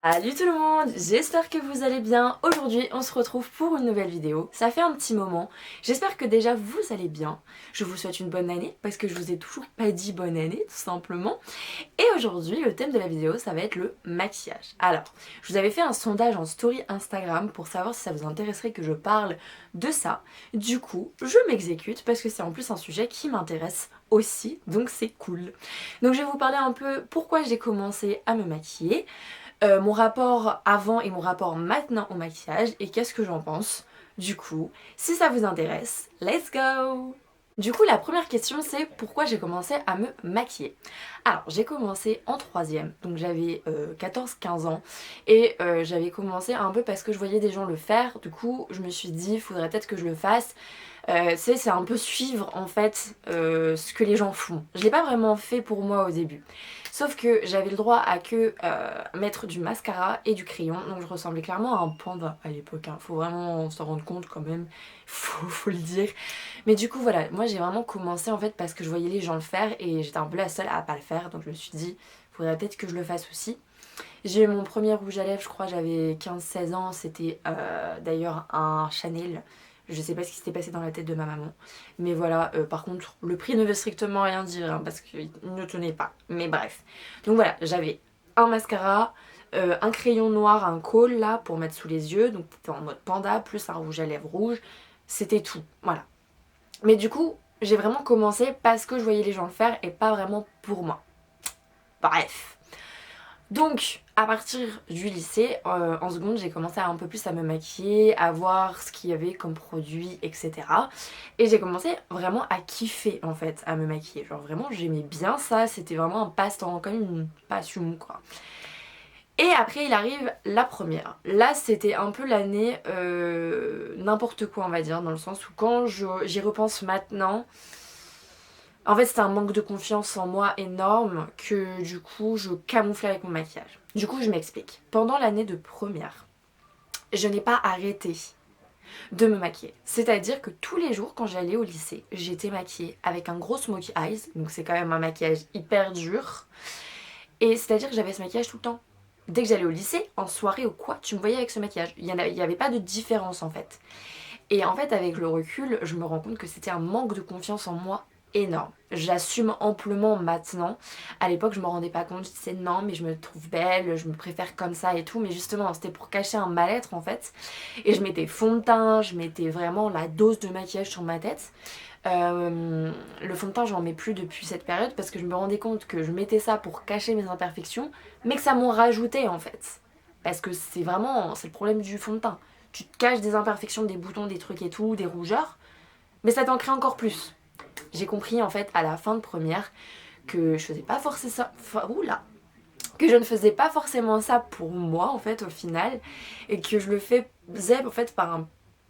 Salut tout le monde, j'espère que vous allez bien. Aujourd'hui on se retrouve pour une nouvelle vidéo. Ça fait un petit moment, j'espère que déjà vous allez bien. Je vous souhaite une bonne année parce que je vous ai toujours pas dit bonne année tout simplement. Et aujourd'hui le thème de la vidéo ça va être le maquillage. Alors, je vous avais fait un sondage en story Instagram pour savoir si ça vous intéresserait que je parle de ça. Du coup je m'exécute parce que c'est en plus un sujet qui m'intéresse aussi, donc c'est cool. Donc je vais vous parler un peu pourquoi j'ai commencé à me maquiller, mon rapport avant et mon rapport maintenant au maquillage et qu'est-ce que j'en pense. Du coup, si ça vous intéresse, let's go! Du coup, la première question c'est pourquoi j'ai commencé à me maquiller. Alors, j'ai commencé en troisième, donc j'avais 14-15 ans et j'avais commencé un peu parce que je voyais des gens le faire. Du coup, je me suis dit, faudrait peut-être que je le fasse. C'est un peu suivre en fait ce que les gens font. Je l'ai pas vraiment fait pour moi au début. Sauf que j'avais le droit à que mettre du mascara et du crayon, donc je ressemblais clairement à un panda à l'époque, hein. Faut vraiment s'en rendre compte quand même, faut le dire. Mais du coup voilà, moi j'ai vraiment commencé en fait parce que je voyais les gens le faire et j'étais un peu la seule à pas le faire, donc je me suis dit, faudrait peut-être que je le fasse aussi. J'ai eu mon premier rouge à lèvres, je crois j'avais 15-16 ans, c'était d'ailleurs un Chanel. Je sais pas ce qui s'était passé dans la tête de ma maman. Mais voilà, par contre, le prix ne veut strictement rien dire, hein, parce qu'il ne tenait pas. Mais bref. Donc voilà, j'avais un mascara, un crayon noir, un col là, pour mettre sous les yeux. Donc c'était en mode panda, plus un rouge à lèvres rouge. C'était tout, voilà. Mais du coup, j'ai vraiment commencé parce que je voyais les gens le faire et pas vraiment pour moi. Bref. Donc, à partir du lycée, en seconde, j'ai commencé un peu plus à me maquiller, à voir ce qu'il y avait comme produit, etc. Et j'ai commencé vraiment à kiffer, en fait, à me maquiller. Genre vraiment, j'aimais bien ça, c'était vraiment un passe-temps, comme une passion, quoi. Et après, il arrive la première. Là, c'était un peu l'année n'importe quoi, on va dire, dans le sens où quand j'y repense maintenant, en fait, c'était un manque de confiance en moi énorme que du coup, je camouflais avec mon maquillage. Du coup, je m'explique. Pendant l'année de première, je n'ai pas arrêté de me maquiller. C'est-à-dire que tous les jours, quand j'allais au lycée, j'étais maquillée avec un gros smokey eyes. Donc c'est quand même un maquillage hyper dur. Et c'est-à-dire que j'avais ce maquillage tout le temps. Dès que j'allais au lycée, en soirée ou quoi, tu me voyais avec ce maquillage. Il n'y avait pas de différence en fait. Et en fait, avec le recul, je me rends compte que c'était un manque de confiance en moi énorme. J'assume amplement maintenant. À l'époque, je me rendais pas compte. Je disais non, mais je me trouve belle, je me préfère comme ça et tout. Mais justement, c'était pour cacher un mal-être en fait. Et je mettais fond de teint, je mettais vraiment la dose de maquillage sur ma tête. Le fond de teint, j'en mets plus depuis cette période parce que je me rendais compte que je mettais ça pour cacher mes imperfections, mais que ça m'en rajoutait en fait. Parce que c'est le problème du fond de teint. Tu te caches des imperfections, des boutons, des trucs et tout, des rougeurs, mais ça t'en crée encore plus. J'ai compris en fait à la fin de première que je faisais pas forcément ça. Oula, que je ne faisais pas forcément ça pour moi en fait au final, et que je le faisais en fait par un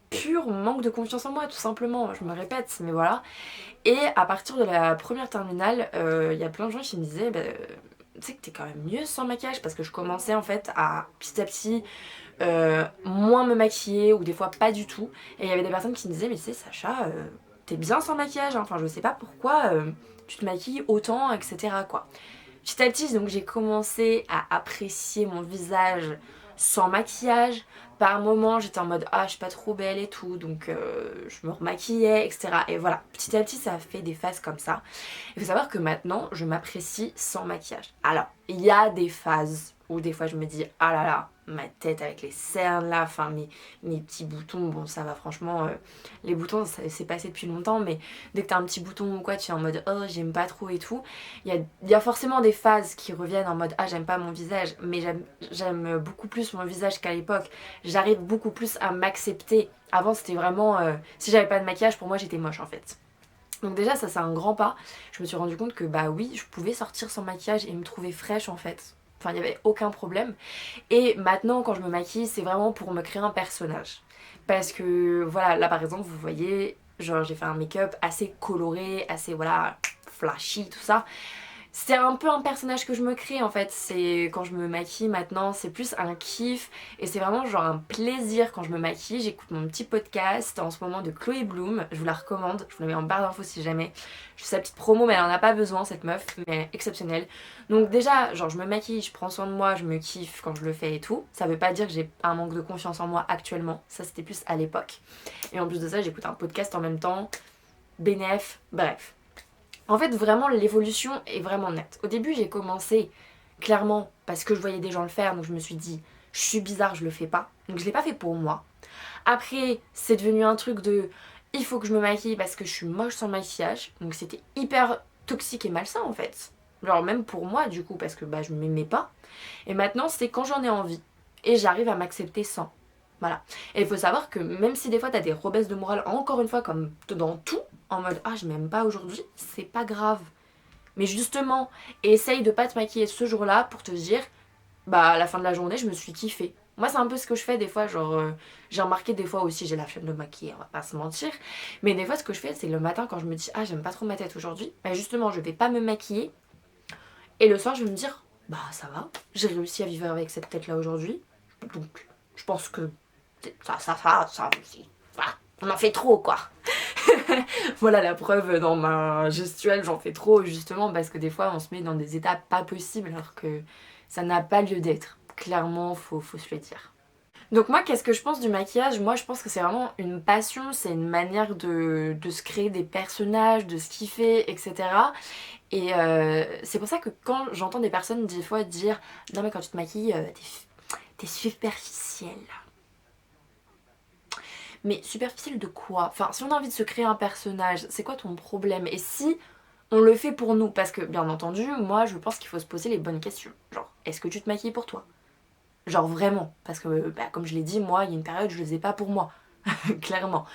pur manque de confiance en moi tout simplement. Je me répète, mais voilà. Et à partir de la première terminale, il y a plein de gens qui me disaient bah, tu sais que t'es quand même mieux sans maquillage, parce que je commençais en fait à petit moins me maquiller ou des fois pas du tout. Et il y avait des personnes qui me disaient mais tu sais Sacha, t'es bien sans maquillage, hein. Enfin je sais pas pourquoi tu te maquilles autant, etc. quoi. Petit à petit, donc j'ai commencé à apprécier mon visage sans maquillage. Par moments, j'étais en mode ah, je suis pas trop belle et tout, donc je me remaquillais, etc. Et voilà, petit à petit, ça a fait des phases comme ça. Il faut savoir que maintenant, je m'apprécie sans maquillage. Alors, il y a des phases où des fois je me dis ah là là, ma tête avec les cernes là, enfin mes petits boutons, bon ça va franchement, les boutons ça s'est passé depuis longtemps, mais dès que t'as un petit bouton ou quoi, tu es en mode oh j'aime pas trop et tout. Il y a forcément des phases qui reviennent en mode ah j'aime pas mon visage, mais j'aime beaucoup plus mon visage qu'à l'époque. J'arrive beaucoup plus à m'accepter. Avant c'était vraiment, si j'avais pas de maquillage pour moi j'étais moche en fait. Donc déjà ça c'est un grand pas. Je me suis rendu compte que bah oui je pouvais sortir sans maquillage et me trouver fraîche en fait. Enfin il n'y avait aucun problème. Et maintenant quand je me maquille c'est vraiment pour me créer un personnage. Parce que voilà là par exemple vous voyez genre j'ai fait un make-up assez coloré, assez voilà flashy tout ça. c'est un peu un personnage que je me crée en fait. C'est quand je me maquille maintenant, c'est plus un kiff et c'est vraiment genre un plaisir quand je me maquille. J'écoute mon petit podcast en ce moment de Chloé Bloom, je vous la recommande, je vous la mets en barre d'infos si jamais. Je fais sa petite promo mais elle en a pas besoin cette meuf, mais elle est exceptionnelle. Donc déjà, genre je me maquille, je prends soin de moi, je me kiffe quand je le fais et tout. Ça veut pas dire que j'ai un manque de confiance en moi actuellement, ça c'était plus à l'époque. Et en plus de ça, j'écoute un podcast en même temps, bénéf, bref. En fait, vraiment, l'évolution est vraiment nette. Au début, j'ai commencé clairement parce que je voyais des gens le faire, donc je me suis dit, je suis bizarre, je le fais pas. Donc je l'ai pas fait pour moi. Après, c'est devenu un truc de, il faut que je me maquille parce que je suis moche sans maquillage. Donc c'était hyper toxique et malsain en fait. Genre même pour moi du coup, parce que bah je m'aimais pas. Et maintenant, c'est quand j'en ai envie. Et j'arrive à m'accepter sans. Voilà. Et il faut savoir que même si des fois t'as des rebaisses de morale, encore une fois, comme dans tout, en mode ah je m'aime pas aujourd'hui, c'est pas grave. Mais justement, essaye de pas te maquiller ce jour-là pour te dire bah à la fin de la journée je me suis kiffée. Moi c'est un peu ce que je fais des fois, genre j'ai remarqué des fois aussi j'ai la flemme de me maquiller, on va pas se mentir. Mais des fois ce que je fais c'est le matin quand je me dis ah j'aime pas trop ma tête aujourd'hui, bah justement je vais pas me maquiller. Et le soir je vais me dire bah ça va, j'ai réussi à vivre avec cette tête là aujourd'hui. Donc je pense que voilà, on en fait trop quoi. Voilà la preuve dans ma gestuelle, j'en fais trop justement parce que des fois on se met dans des états pas possibles alors que ça n'a pas lieu d'être. Clairement, faut se le dire. Donc moi, qu'est-ce que je pense du maquillage? Moi, je pense que c'est vraiment une passion, c'est une manière de se créer des personnages, de se kiffer, etc. Et c'est pour ça que quand j'entends des personnes des fois dire «Non mais quand tu te maquilles, t'es superficielle». Mais superficielle de quoi? Enfin, si on a envie de se créer un personnage, c'est quoi ton problème? Et si on le fait pour nous? Parce que, bien entendu, moi, je pense qu'il faut se poser les bonnes questions. Genre, est-ce que tu te maquilles pour toi? Genre vraiment. Parce que, bah, comme je l'ai dit, moi, il y a une période, je le faisais pas pour moi. Clairement.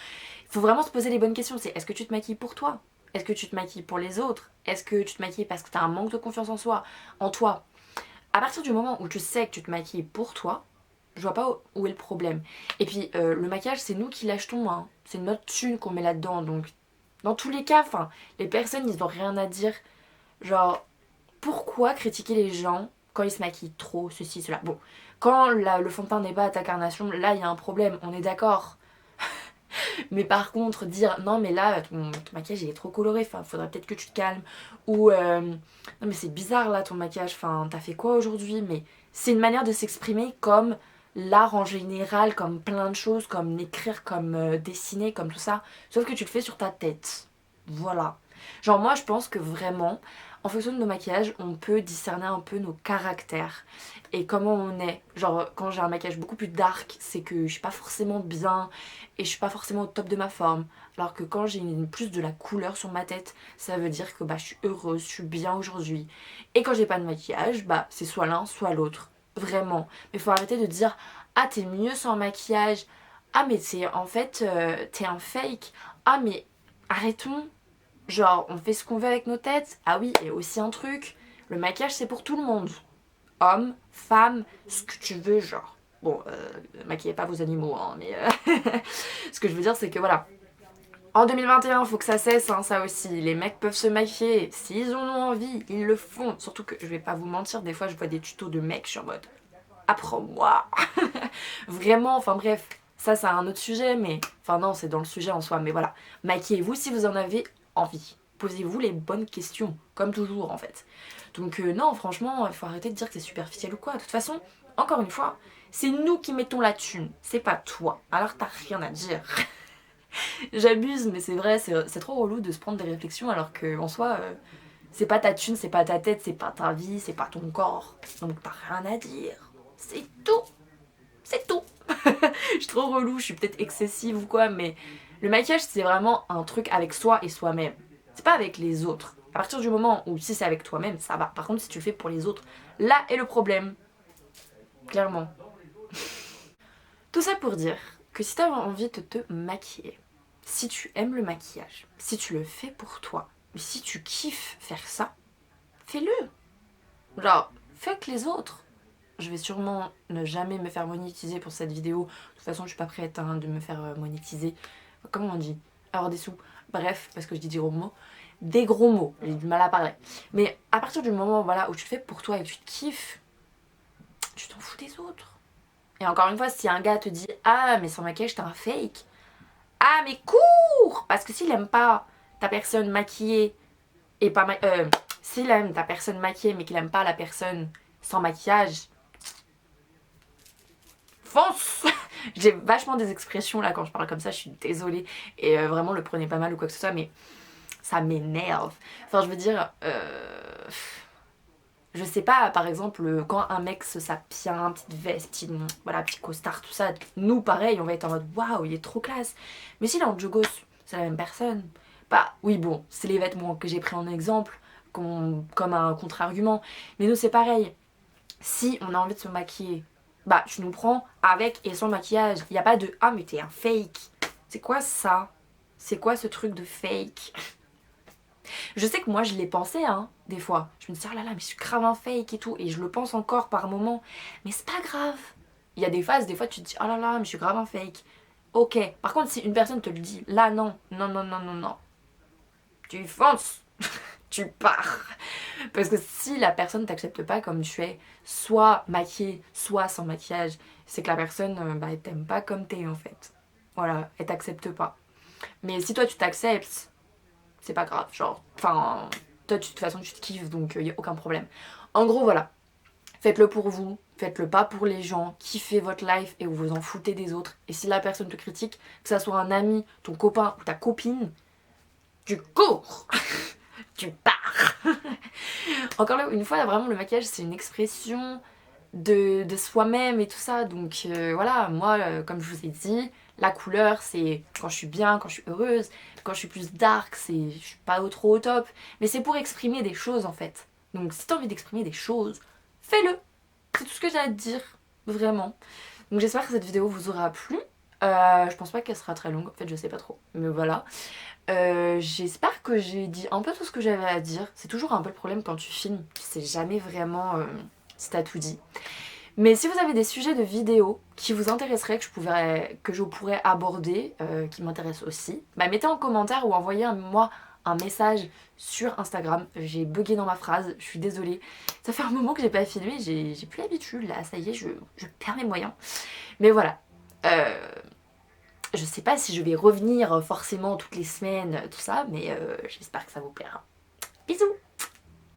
Il faut vraiment se poser les bonnes questions. C'est est-ce que tu te maquilles pour toi? Est-ce que tu te maquilles pour les autres? Est-ce que tu te maquilles parce que t'as un manque de confiance en soi, en toi? À partir du moment où tu sais que tu te maquilles pour toi, je vois pas où est le problème. Et puis le maquillage c'est nous qui l'achetons, hein. C'est notre thune qu'on met là-dedans. Donc dans tous les cas, enfin, les personnes ils ont rien à dire. Genre, pourquoi critiquer les gens quand ils se maquillent trop, ceci, cela. Bon, quand le fond de teint n'est pas à ta carnation, là il y a un problème, on est d'accord. Mais par contre, dire non, mais là, ton maquillage il est trop coloré, enfin, faudrait peut-être que tu te calmes. Ou non, mais c'est bizarre là ton maquillage, enfin, t'as fait quoi aujourd'hui? Mais c'est une manière de s'exprimer comme l'art en général, comme plein de choses, comme écrire, comme dessiner, comme tout ça. Sauf que tu le fais sur ta tête. Voilà. Genre, moi, je pense que vraiment, en fonction de nos maquillages, on peut discerner un peu nos caractères et comment on est. Genre, quand j'ai un maquillage beaucoup plus dark, c'est que je suis pas forcément bien et je suis pas forcément au top de ma forme. Alors que quand j'ai plus de la couleur sur ma tête, ça veut dire que bah, je suis heureuse, je suis bien aujourd'hui. Et quand j'ai pas de maquillage, bah c'est soit l'un, soit l'autre. Vraiment. Mais faut arrêter de dire ah t'es mieux sans maquillage. Ah mais c'est en fait t'es un fake. Ah mais arrêtons. Genre on fait ce qu'on veut avec nos têtes. Ah oui, et aussi un truc. Le maquillage c'est pour tout le monde. Homme, femme, ce que tu veux genre. Bon, maquillez pas vos animaux, hein, mais ce que je veux dire, c'est que voilà. En 2021, faut que ça cesse, hein, ça aussi. Les mecs peuvent se maquiller. S'ils en ont envie, ils le font. Surtout que, je vais pas vous mentir, des fois, je vois des tutos de mecs, je suis en mode apprends-moi. Vraiment, enfin bref. Ça, c'est un autre sujet, mais... Enfin non, c'est dans le sujet en soi, mais voilà. Maquillez-vous si vous en avez envie. Posez-vous les bonnes questions, comme toujours, en fait. Donc non, franchement, il faut arrêter de dire que c'est superficiel ou quoi. De toute façon, encore une fois, c'est nous qui mettons la thune, c'est pas toi. Alors t'as rien à dire. J'abuse, mais c'est vrai, c'est trop relou de se prendre des réflexions alors que en soi, c'est pas ta thune, c'est pas ta tête, c'est pas ta vie, c'est pas ton corps. Donc t'as rien à dire. C'est tout. C'est tout. Je suis trop relou, je suis peut-être excessive ou quoi, mais le maquillage c'est vraiment un truc avec soi et soi-même. C'est pas avec les autres. À partir du moment où si c'est avec toi-même, ça va. Par contre, si tu le fais pour les autres, là est le problème. Clairement. Tout ça pour dire que si t'as envie de te maquiller, si tu aimes le maquillage, si tu le fais pour toi, si tu kiffes faire ça, fais-le. Genre, fais avec les autres. Je vais sûrement ne jamais me faire monétiser pour cette vidéo. De toute façon, je suis pas prête hein, de me faire monétiser. Comment on dit? Avoir des sous. Bref, parce que je dis des gros mots. des gros mots, j'ai du mal à parler. Mais à partir du moment voilà, où tu le fais pour toi et que tu te kiffes, tu t'en fous des autres. Et encore une fois, si un gars te dit ah mais sans maquillage t'es un fake, ah mais cours. Parce que s'il aime pas ta personne maquillée et pas s'il aime ta personne maquillée mais qu'il aime pas la personne sans maquillage, fonce. J'ai vachement des expressions là quand je parle comme ça, je suis désolée. Et vraiment le prenez pas mal ou quoi que ce soit, mais ça m'énerve. Enfin je veux dire, je sais pas, par exemple, quand un mec se sape bien, petite veste, voilà, petit costard, tout ça, nous pareil, on va être en mode waouh, il est trop classe. Mais s'il est en jogos, c'est la même personne. Bah oui, bon, c'est les vêtements que j'ai pris en exemple, comme un contre-argument. Mais nous, c'est pareil. Si on a envie de se maquiller, bah tu nous prends avec et sans maquillage. Il n'y a pas de ah, mais t'es un fake. C'est quoi ça? C'est quoi ce truc de fake? Je sais que moi je l'ai pensé hein, des fois. Je me dis oh là là mais je suis grave un fake et tout. Et je le pense encore par moments. Mais c'est pas grave. Il y a des phases, des fois tu te dis oh là là mais je suis grave un fake. Ok. Par contre si une personne te le dit, là non, non, non, non, non, non. Tu fonces. Tu pars. Parce que si la personne t'accepte pas comme tu es, soit maquillée, soit sans maquillage, c'est que la personne bah, elle t'aime pas comme t'es en fait. Voilà, elle t'accepte pas. Mais si toi tu t'acceptes, c'est pas grave, genre, enfin, toi de toute façon tu te kiffes donc y a aucun problème. En gros voilà, faites-le pour vous, faites-le pas pour les gens, kiffez votre life et vous vous en foutez des autres. Et si la personne te critique, que ça soit un ami, ton copain ou ta copine, tu cours. Tu pars. Encore là, une fois, vraiment le maquillage c'est une expression de soi-même et tout ça. Donc voilà, moi comme je vous ai dit, la couleur c'est quand je suis bien, quand je suis heureuse. Quand je suis plus dark, je suis pas trop au top. Mais c'est pour exprimer des choses en fait. Donc si t'as envie d'exprimer des choses, fais-le. C'est tout ce que j'ai à te dire, vraiment. Donc j'espère que cette vidéo vous aura plu. Je pense pas qu'elle sera très longue, en fait je sais pas trop. Mais voilà. J'espère que j'ai dit un peu tout ce que j'avais à dire. C'est toujours un peu le problème quand tu filmes. Tu sais jamais vraiment si t'as tout dit. Mais si vous avez des sujets de vidéos qui vous intéresseraient, que je pourrais aborder, qui m'intéressent aussi, bah mettez en commentaire ou envoyez-moi un message sur Instagram. J'ai bugué dans ma phrase, je suis désolée. Ça fait un moment que j'ai pas filmé, j'ai plus l'habitude là, ça y est, je perds mes moyens. Mais voilà. Je sais pas si je vais revenir forcément toutes les semaines, tout ça, mais j'espère que ça vous plaira. Bisous!